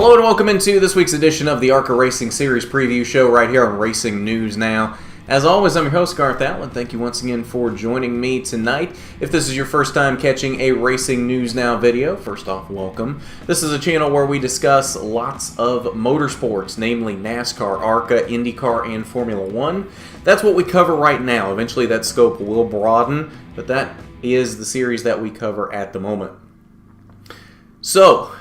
Hello and welcome into this week's edition of the ARCA Racing Series Preview Show right here on Racing News Now. As always, I'm your host, Garth Allen. Thank you once again for joining me tonight. If this is your first time catching a Racing News Now video, first off, welcome. This is a channel where we discuss lots of motorsports, namely NASCAR, ARCA, IndyCar, and Formula One. That's what we cover right now. Eventually that scope will broaden, but that is the series that we cover at the moment. So,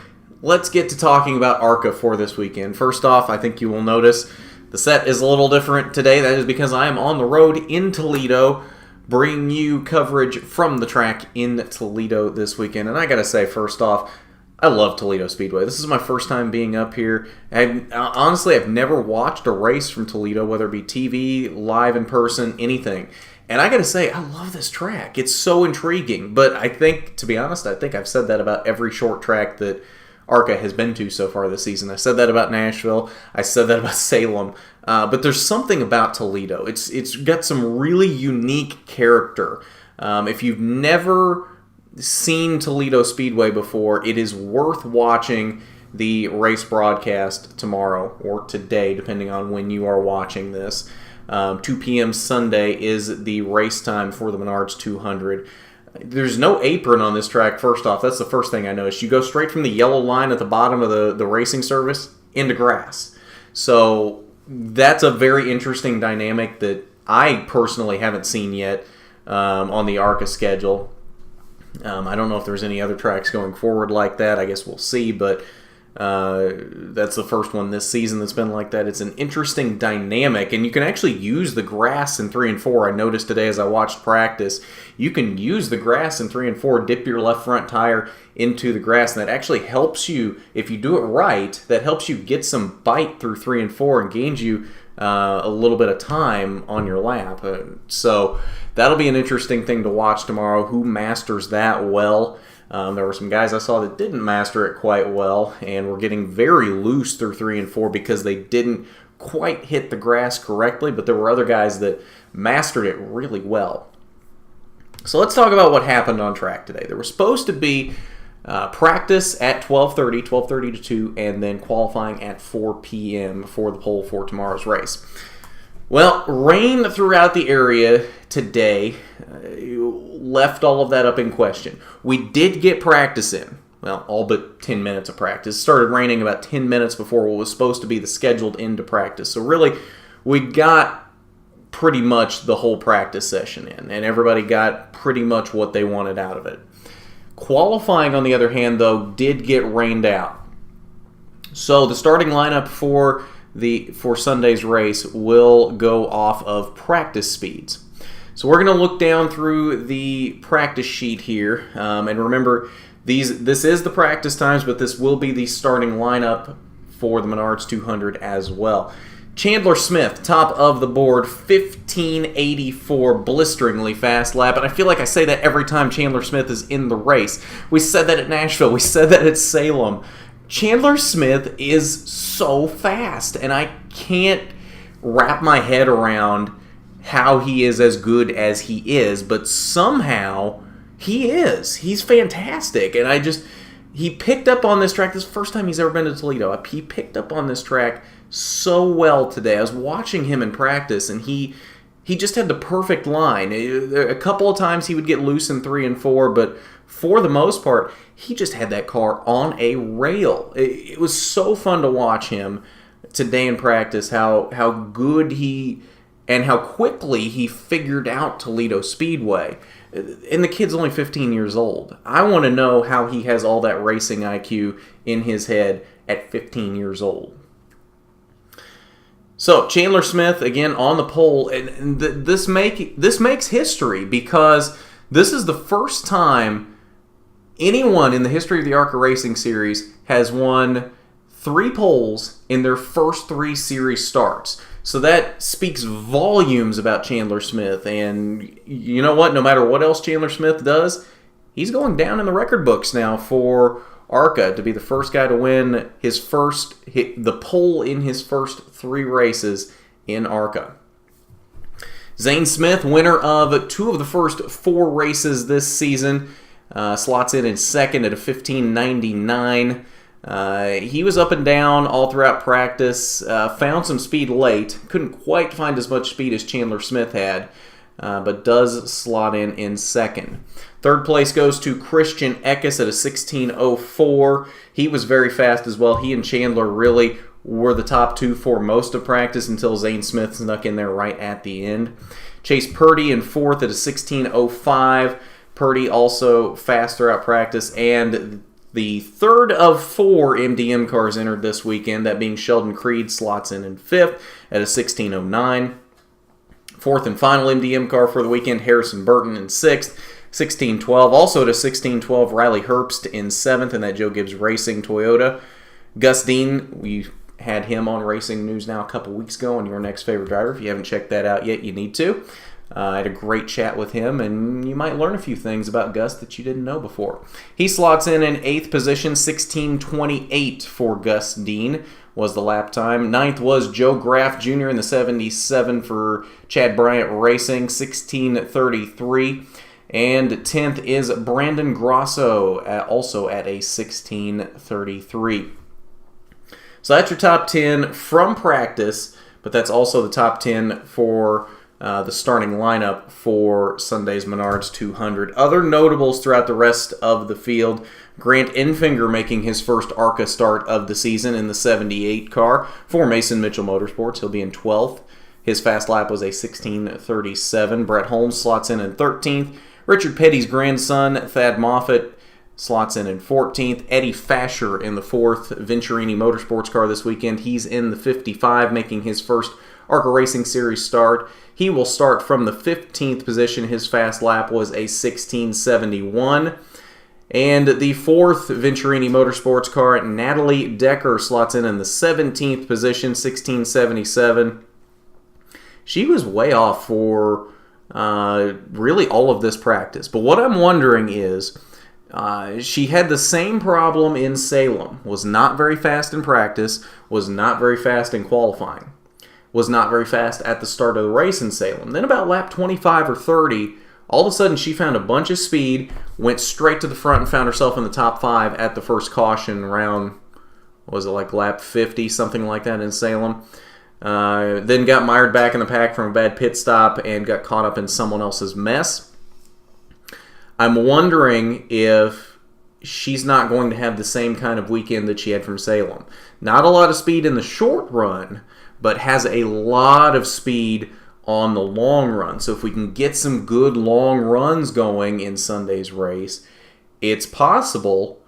let's get to talking about ARCA for this weekend. First off, I think you will notice the set is a little different today. That is because I am on the road in Toledo, bringing you coverage from the track in Toledo this weekend. And I gotta say, first off, I love Toledo Speedway. This is my first time being up here. And honestly, I've never watched a race from Toledo, whether it be TV, live in person, anything. And I gotta say, I love this track. It's so intriguing. But I think, to be honest, I think I've said that about every short track that ARCA has been to so far this season. I said that about Nashville. I said that about Salem. But there's something about Toledo. It's got some really unique character. If you've never seen Toledo Speedway before, it is worth watching the race broadcast tomorrow or today, depending on when you are watching this. 2 p.m. Sunday is the race time for the Menards 200. There's no apron on this track, first off. That's the first thing I noticed. You go straight from the yellow line at the bottom of the racing service into grass. So that's a very interesting dynamic that I personally haven't seen yet on the ARCA schedule. I don't know if there's any other tracks going forward like that. I guess we'll see, but that's the first one this season that's been like that. It's an interesting dynamic, and you can actually use the grass in 3 and 4. I noticed today as I watched practice, you can use the grass in 3 and 4, dip your left front tire into the grass, and that actually helps you, if you do it right, that helps you get some bite through 3 and 4 and gains you a little bit of time on your lap. So that'll be an interesting thing to watch tomorrow, who masters that well. There were some guys I saw that didn't master it quite well and were getting very loose through 3 and 4 because they didn't quite hit the grass correctly, but there were other guys that mastered it really well. So let's talk about what happened on track today. There was supposed to be practice at 12:30 to 2, and then qualifying at 4 p.m. for the pole for tomorrow's race. Well, rain throughout the area today left all of that up in question. We did get practice in. Well, all but 10 minutes of practice. It started raining about 10 minutes before what was supposed to be the scheduled end to practice. So really, we got pretty much the whole practice session in, and everybody got pretty much what they wanted out of it. Qualifying, on the other hand, though, did get rained out. So the starting lineup for Sunday's race will go off of practice speeds. So we're going to look down through the practice sheet here, and remember, this is the practice times, but this will be the starting lineup for the Menards 200 as well. Chandler Smith, top of the board, 1584, blisteringly fast lap, and I feel like I say that every time Chandler Smith is in the race. We said that at Nashville, we said that at Salem. Chandler Smith is so fast, and I can't wrap my head around how he is as good as he is, but somehow he is. He's fantastic, and he picked up on this track. This is the first time he's ever been to Toledo. He picked up on this track so well today. I was watching him in practice, and he just had the perfect line. A couple of times he would get loose in 3 and 4, but for the most part, he just had that car on a rail. It was so fun to watch him today in practice, how good he and how quickly he figured out Toledo Speedway. And the kid's only 15 years old. I want to know how he has all that racing IQ in his head at 15 years old. So Chandler Smith, again, on the pole, and this makes history because this is the first time anyone in the history of the ARCA Racing Series has won 3 poles in their first 3 series starts. So that speaks volumes about Chandler Smith, and you know what? No matter what else Chandler Smith does, he's going down in the record books now for ARCA to be the first guy to win the pole in his first 3 races in ARCA. Zane Smith, winner of 2 of the first 4 races this season, slots in second at a 15.99. He was up and down all throughout practice, found some speed late, couldn't quite find as much speed as Chandler Smith had, but does slot in second. Third place goes to Christian Eckes at a 16:04. He was very fast as well. He and Chandler really were the top two for most of practice until Zane Smith snuck in there right at the end. Chase Purdy in fourth at a 16:05. Purdy also fast throughout practice, and the third of four MDM cars entered this weekend, that being Sheldon Creed, slots in fifth at a 16:09. Fourth and final MDM car for the weekend, Harrison Burton in sixth, 16:12. Also at a 16:12, Riley Herbst in seventh in that Joe Gibbs Racing Toyota. Gus Dean, we had him on Racing News Now a couple weeks ago on Your Next Favorite Driver. If you haven't checked that out yet, you need to. I had a great chat with him, and you might learn a few things about Gus that you didn't know before. He slots in eighth position, 16:28 for Gus Dean was the lap time. Ninth was Joe Graff Jr. in the 77 for Chad Bryant Racing, 16:33. And 10th is Brandon Grosso, also at a 16:33. So that's your top 10 from practice, but that's also the top 10 for the starting lineup for Sunday's Menards 200. Other notables throughout the rest of the field: Grant Enfinger making his first ARCA start of the season in the 78 car for Mason Mitchell Motorsports. He'll be in 12th. His fast lap was a 16:37. Brett Holmes slots in 13th. Richard Petty's grandson, Thad Moffitt, slots in 14th. Eddie Fasher in the 4th Venturini Motorsports car this weekend. He's in the 55, making his first ARCA Racing Series start. He will start from the 15th position. His fast lap was a 16:71. And the 4th Venturini Motorsports car, Natalie Decker, slots in the 17th position, 16:77. She was way off for really all of this practice. But what I'm wondering is, she had the same problem in Salem. Was not very fast in practice, was not very fast in qualifying, was not very fast at the start of the race in Salem. Then about lap 25 or 30, all of a sudden she found a bunch of speed, went straight to the front and found herself in the top 5 at the first caution around, was it like lap 50, something like that in Salem. Then got mired back in the pack from a bad pit stop and got caught up in someone else's mess. I'm wondering if she's not going to have the same kind of weekend that she had from Salem. Not a lot of speed in the short run, but has a lot of speed on the long run. So if we can get some good long runs going in Sunday's race, it's possible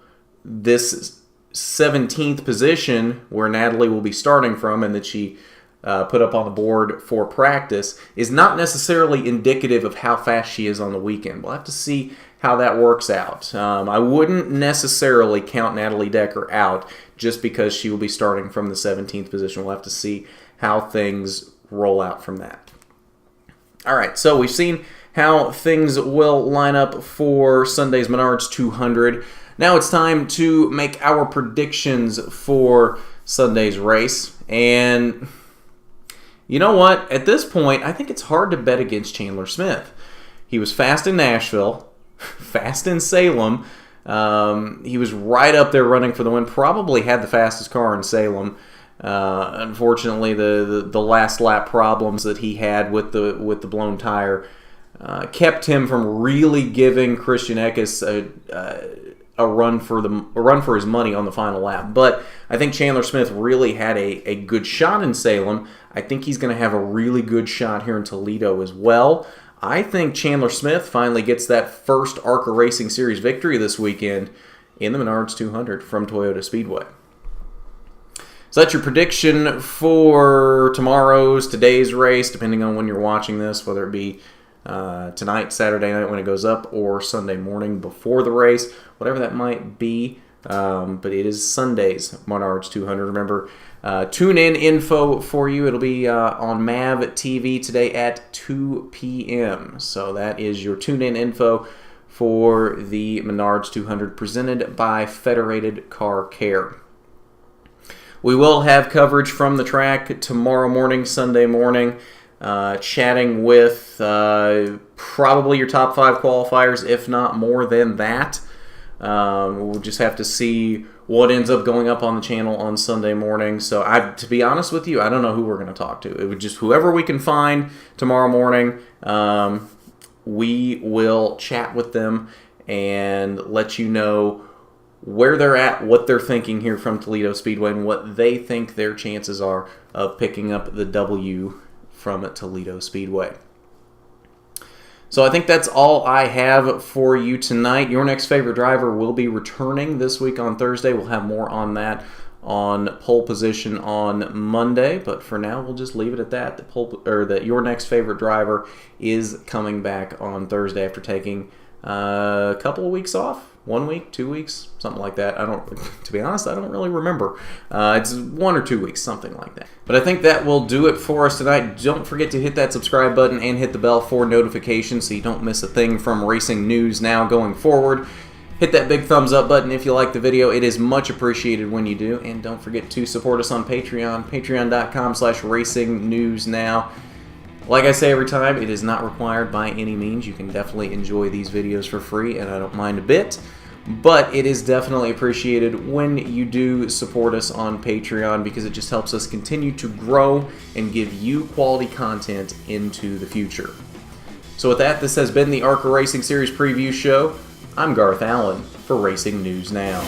this 17th position where Natalie will be starting from and that she put up on the board for practice is not necessarily indicative of how fast she is on the weekend. We'll have to see how that works out. I wouldn't necessarily count Natalie Decker out just because she will be starting from the 17th position. We'll have to see how things roll out from that. All right, so we've seen how things will line up for Sunday's Menards 200. Now it's time to make our predictions for Sunday's race. And you know what? At this point, I think it's hard to bet against Chandler Smith. He was fast in Nashville, fast in Salem. He was right up there running for the win. Probably had the fastest car in Salem. Unfortunately, the last lap problems that he had with the blown tire kept him from really giving Christian Eckes a run for his money on the final lap. But I think Chandler Smith really had a good shot in Salem. I think he's going to have a really good shot here in Toledo as well. I think Chandler Smith finally gets that first ARCA Racing Series victory this weekend in the Menards 200 from Toledo Speedway. So that's your prediction for today's race, depending on when you're watching this, whether it be tonight, Saturday night when it goes up, or Sunday morning before the race, whatever that might be. But it is Sunday's Menards 200. Remember, tune-in info for you. It'll be on MAV TV today at 2 p.m. So that is your tune-in info for the Menards 200 presented by Federated Car Care. We will have coverage from the track tomorrow morning, Sunday morning, chatting with probably your top 5 qualifiers, if not more than that. We'll just have to see what ends up going up on the channel on Sunday morning. So to be honest with you, I don't know who we're going to talk to. It would just whoever we can find tomorrow morning. We will chat with them and let you know where they're at, what they're thinking here from Toledo Speedway, and what they think their chances are of picking up the W from Toledo Speedway. So I think that's all I have for you tonight. Your next favorite driver will be returning this week on Thursday. We'll have more on that on pole position on Monday, but for now we'll just leave it at that. That your next favorite driver is coming back on Thursday after taking a couple of weeks off. 1 week, 2 weeks, something like that. To be honest, I don't really remember. It's 1 or 2 weeks, something like that. But I think that will do it for us tonight. Don't forget to hit that subscribe button and hit the bell for notifications so you don't miss a thing from Racing News Now going forward. Hit that big thumbs up button if you like the video. It is much appreciated when you do. And don't forget to support us on Patreon, patreon.com/racingnewsnow. Like I say every time, it is not required by any means. You can definitely enjoy these videos for free, and I don't mind a bit. But it is definitely appreciated when you do support us on Patreon because it just helps us continue to grow and give you quality content into the future. So with that, this has been the ARCA Racing Series Preview Show. I'm Garth Allen for Racing News Now.